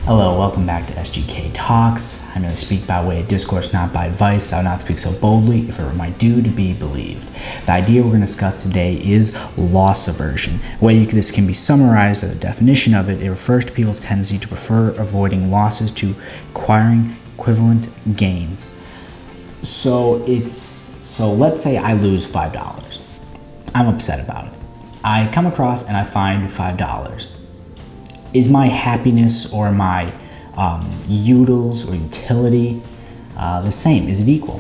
Hello, welcome back to SGK Talks. I merely speak by way of discourse, not by advice. I would not speak so boldly if it were my due to be believed. The idea we're going to discuss today is loss aversion. The way this can be summarized, or the definition of it, it refers to people's tendency to prefer avoiding losses to acquiring equivalent gains. So let's say I lose $5. I'm upset about it. I come across and I find $5. Is my happiness or my utils or utility the same? Is it equal?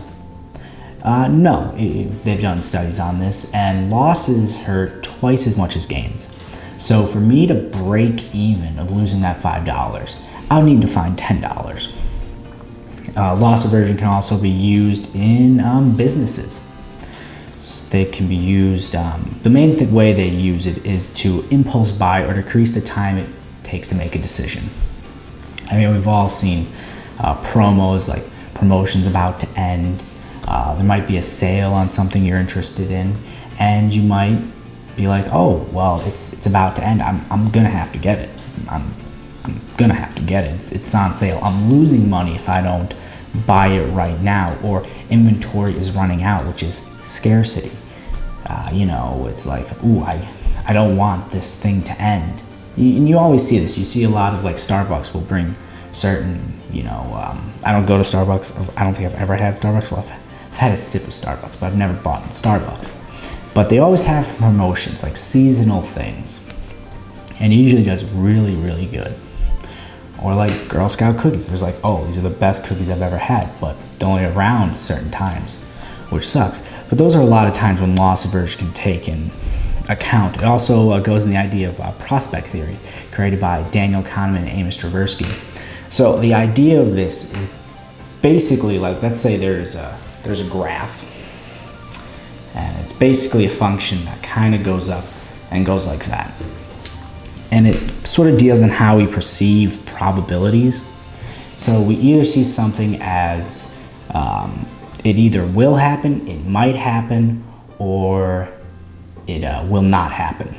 No, they've done studies on this, and losses hurt twice as much as gains. So for me to break even of losing that $5, I'll need to find $10. Loss aversion can also be used in businesses. They can be used, the main way they use it is to impulse buy or decrease the time it takes to make a decision. I mean, we've all seen promos like promotions about to end. There might be a sale on something you're interested in, and you might be like, oh, well, it's about to end. I'm gonna have to get it. I'm gonna have to get it. It's on sale. I'm losing money if I don't buy it right now, or inventory is running out, which is scarcity. It's like, ooh, I don't want this thing to end. And you always see this. You see a lot of, like, Starbucks will bring certain, I don't go to Starbucks. I don't think I've ever had Starbucks. Well, I've had a sip of Starbucks, but I've never bought Starbucks. But they always have promotions, like seasonal things. And it usually does really, really good. Or like Girl Scout cookies. There's like, oh, these are the best cookies I've ever had, but they're only around certain times, which sucks. But those are a lot of times when loss aversion can take in account. It also goes in the idea of prospect theory, created by Daniel Kahneman and Amos Tversky. So the idea of this is basically like, let's say there's a graph, and it's basically a function that kind of goes up and goes like that. And it sort of deals on how we perceive probabilities. So we either see something as it either will happen, it might happen, or it will not happen.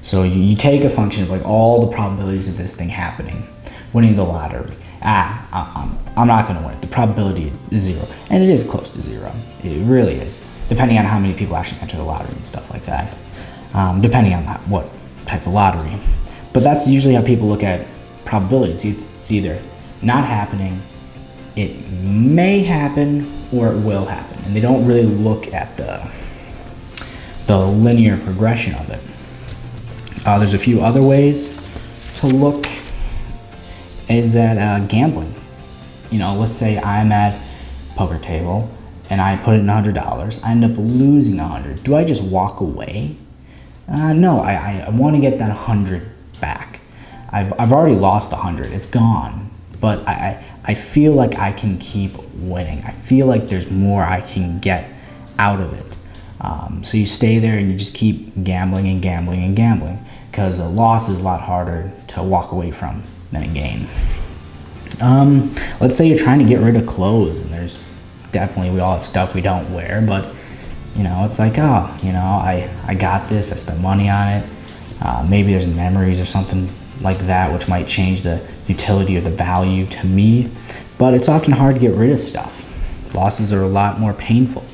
So you take a function of like all the probabilities of this thing happening, winning the lottery. I'm not going to win it. The probability is 0, and it is close to 0. It really is, depending on how many people actually enter the lottery and stuff like that. Depending on what type of lottery. But that's usually how people look at probabilities. It's either not happening, it may happen, or it will happen, and they don't really look at the linear progression of it. There's a few other ways to look, is that gambling. Let's say I'm at a poker table and I put in $100. I end up losing $100. Do I just walk away? No, I want to get that 100 back. I've already lost 100. It's gone. But I feel like I can keep winning. I feel like there's more I can get out of it. So you stay there and you just keep gambling and gambling and gambling, because a loss is a lot harder to walk away from than a gain. Let's say you're trying to get rid of clothes, and there's definitely, we all have stuff we don't wear, but it's like, I got this, I spent money on it. Maybe there's memories or something like that which might change the utility or the value to me, but it's often hard to get rid of stuff. Losses are a lot more painful.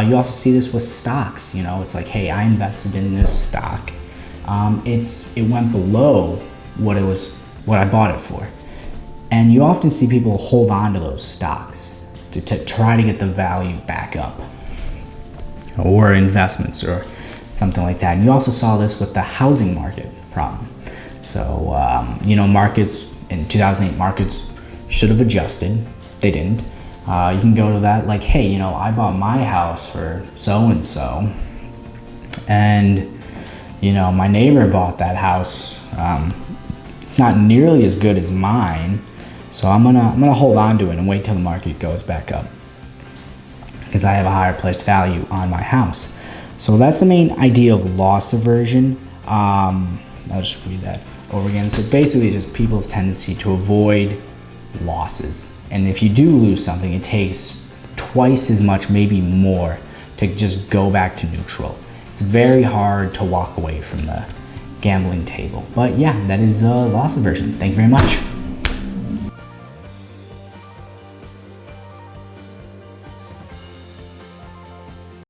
You also see this with stocks. It's like, hey, I invested in this stock. It went below what I bought it for. And you often see people hold on to those stocks to try to get the value back up, or investments or something like that. And you also saw this with the housing market problem. So, markets in 2008, markets should have adjusted. They didn't. You can go to that like, hey, I bought my house for so-and-so, and, my neighbor bought that house. It's not nearly as good as mine, so I'm gonna hold on to it and wait till the market goes back up, because I have a higher placed value on my house. So that's the main idea of loss aversion. I'll just read that over again. So basically, it's just people's tendency to avoid losses. And if you do lose something, it takes twice as much, maybe more, to just go back to neutral. It's very hard to walk away from the gambling table. But yeah, that is loss aversion. Thank you very much.